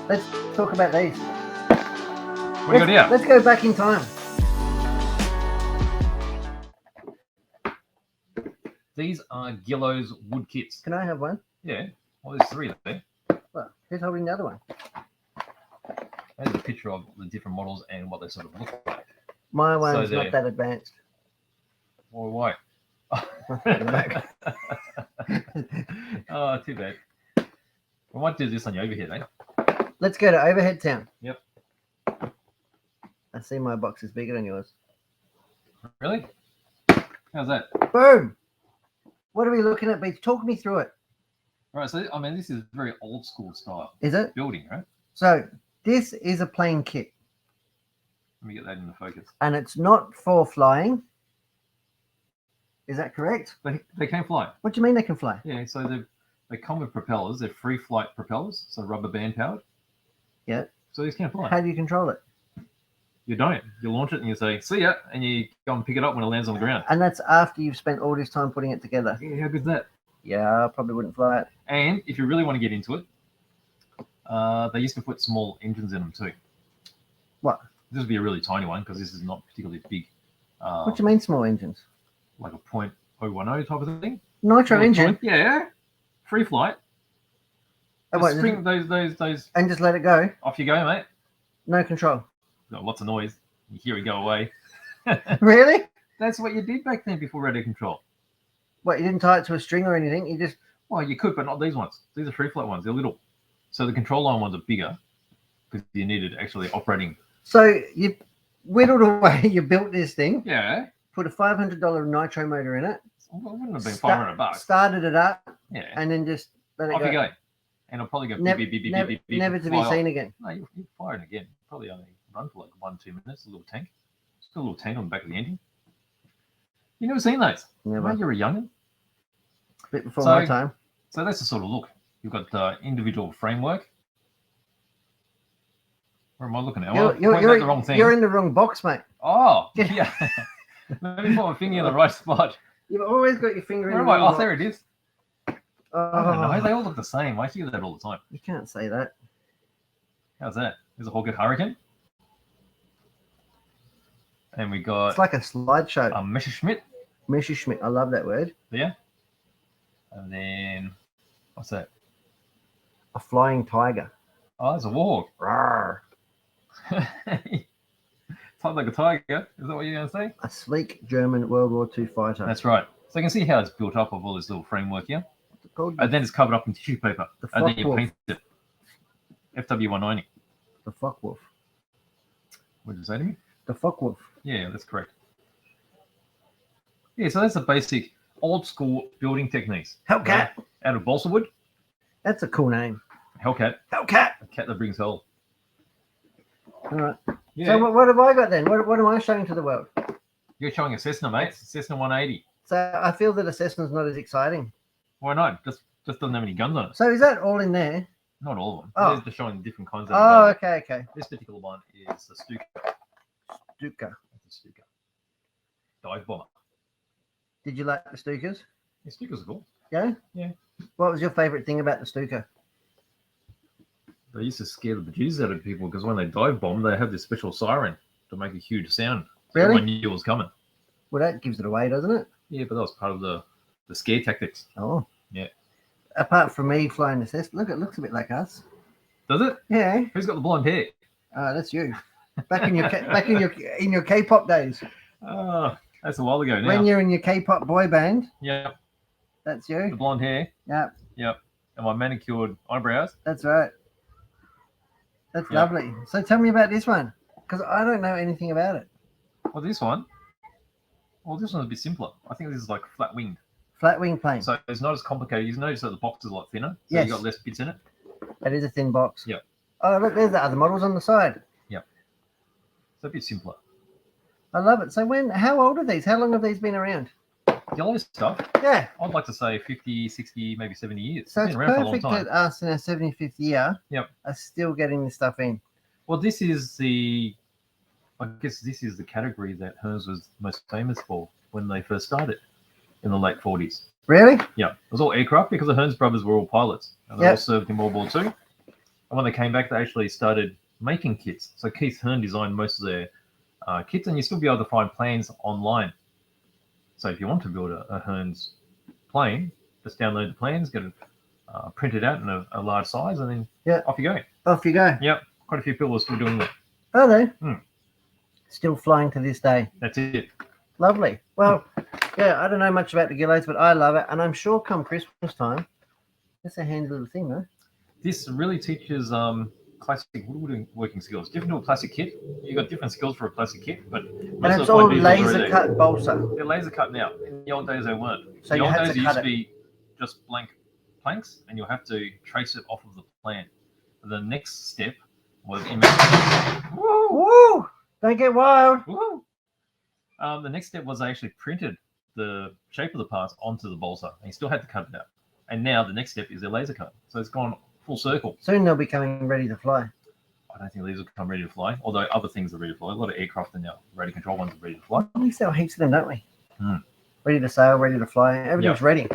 Let's talk about these. What do you got here? Let's go back in time. These are Guillows wood kits. Can I have one? Yeah. Well, there's 3 there. Well, who's holding the other one? There's a picture of the different models and what they sort of look like. My one's not that advanced. Well, why? Oh, too bad. We might do this on your overhead, eh? Let's go to Overhead Town. Yep. I see my box is bigger than yours. Really? How's that? Boom! What are we looking at, Beach? Talk me through it. Right, so I mean, this is very old school style Is it? building, right? So this is a plane kit. Let me get that in the focus. And it's not for flying. Is that correct? They can fly. What do you mean they can fly? Yeah, so they come with propellers. They're free flight propellers, so rubber band powered. Yeah. So these can fly. How do you control it? You don't. You launch it and you say, see ya, and you go and pick it up when it lands on the ground. And that's after you've spent all this time putting it together. Yeah, how good's that? Yeah, I probably wouldn't fly it. And if you really want to get into it, they used to put small engines in them too. What? This would be a really tiny one because this is not particularly big. What do you mean small engines? Like a .010 type of thing. Nitro engine? Yeah. Free flight. Oh, what, Spring those. And just let it go? Off you go, mate. No control? Got lots of noise. You hear it go away. Really? That's what you did back then before radio control. What, you didn't tie it to a string or anything? You just... Well, you could, but not these ones. These are free flight ones. They're little. So the control line ones are bigger because you needed actually operating. So you whittled away, you built this thing. Yeah. Put a $500 nitro motor in it. Well, it wouldn't have been $500. Started it up. Yeah. And then just let it Off go. you go. And it'll probably go Never, beep, beep, beep, never, beep, beep, never beep, to be fly seen off. again. No, you fire it again. Probably only run for like 1-2 minutes. A little tank. Just got a little tank on the back of the engine. You never seen those? Never. No, you're a young'un. A bit before my time. So that's the sort of look. You've got the individual framework. Where am I looking at? You're the wrong thing. You're in the wrong box, mate. Oh, yeah. Let me put my finger in the right spot. You've always got your finger in Where the am I? wrong Oh, box. there it is. I don't know. They all look the same. I see that all the time. You can't say that. How's that? There's a Hawker Hurricane. And we got It's like a slideshow. a Messerschmitt. Messerschmitt. I love that word. Yeah. And then, what's that? A flying tiger. Oh, there's a Warhawk. Rawr. Type like a tiger. Is that what you're going to say? A sleek German World War II fighter. That's right. So you can see how it's built up of all this little framework here. What's it called? And then it's covered up in tissue paper. The And then you Focke-Wulf. paint it. FW190. The Focke-Wulf. What did you say to me? The Focke-Wulf. Yeah, that's correct. Yeah, so that's the basic old school building techniques. Hellcat. Out of balsa wood. That's a cool name. Hellcat. Hellcat. A cat that brings hell. All right. Yeah. So what have I got then? What am I showing to the world? You're showing a Cessna, mate. Cessna 180. So I feel that a Cessna's not as exciting. Why not? Just doesn't have any guns on it. So is that all in there? Not all of them. Oh. They're just showing different kinds of Oh, okay. This particular one is the Stuka. Stuka. That's a Stuka. Dive bomber. Did you like the Stukas? Yeah, Stukas are cool. Yeah? Yeah. What was your favorite thing about the Stuka? They used to scare the bejesus out of people because when they dive bomb, they have this special siren to make a huge sound. So Really? everyone knew it was coming. Well, that gives it away, doesn't it? Yeah, but that was part of the scare tactics. Oh. Yeah. Apart from me flying the Cessna, look, it looks a bit like us. Does it? Yeah. Who's got the blonde hair? That's you. Back in your K-pop days. Oh, that's a while ago now. When you're in your K-pop boy band, Yeah, that's the you. blonde hair. Yeah, Yep. And my manicured eyebrows. that's right. That's Yeah. lovely. So tell me about this one, because I don't know anything about it. Well, this one. Well, this one's a bit simpler. I think this is like flat winged. Flat wing plane. So it's not as complicated. You notice that the box is a lot thinner. So Yes. you got less bits in it. That is a thin box. Yep. Oh, look, there's the other models on the side. So a bit simpler. I love it. So how old are these? How long have these been around? Yellow stuff. Yeah. I'd like to say 50, 60, maybe 70 years. So It's it's been around for a long perfect time. that us in our 75th year Yep. are still getting this stuff in. Well, I guess this is the category that Hearns was most famous for when they first started in the late 40s. Really? Yeah, it was all aircraft because the Hearns brothers were all pilots. And they Yep. all served in World War II. And when they came back, they actually started making kits. So Keith Hearn designed most of their kits, and you still be able to find plans online. So if you want to build a Hearns plane, just download the plans, get it printed out in a large size, and then off you go. Off you go. Yep, quite a few people are still doing that. Are they? Hmm. Still flying to this day. That's it. Lovely. Well, yeah, I don't know much about the Guillows, but I love it, and I'm sure come Christmas time, that's a handy little thing, though. This really teaches classic woodworking skills. Different to a plastic kit. You've got different skills for a plastic kit, but And it's all laser cut balsa. They're laser cut now. In the old days, they weren't. So in you the old had days, to it cut used to it. be just blank planks, and you'll have to trace it off of the plan. The next step was Woo! Woo! Don't get wild. Woo! The next step was I actually printed the shape of the parts onto the balsa, and you still had to cut it out. And now the next step is a laser cut. So it's gone full circle. Soon they'll be coming ready to fly. I don't think these will come ready to fly, although other things are ready to fly. A lot of aircraft are now ready control ones are ready to fly. We sell heaps of them, don't we? Hmm. Ready to sail, ready to fly. Everything's ready.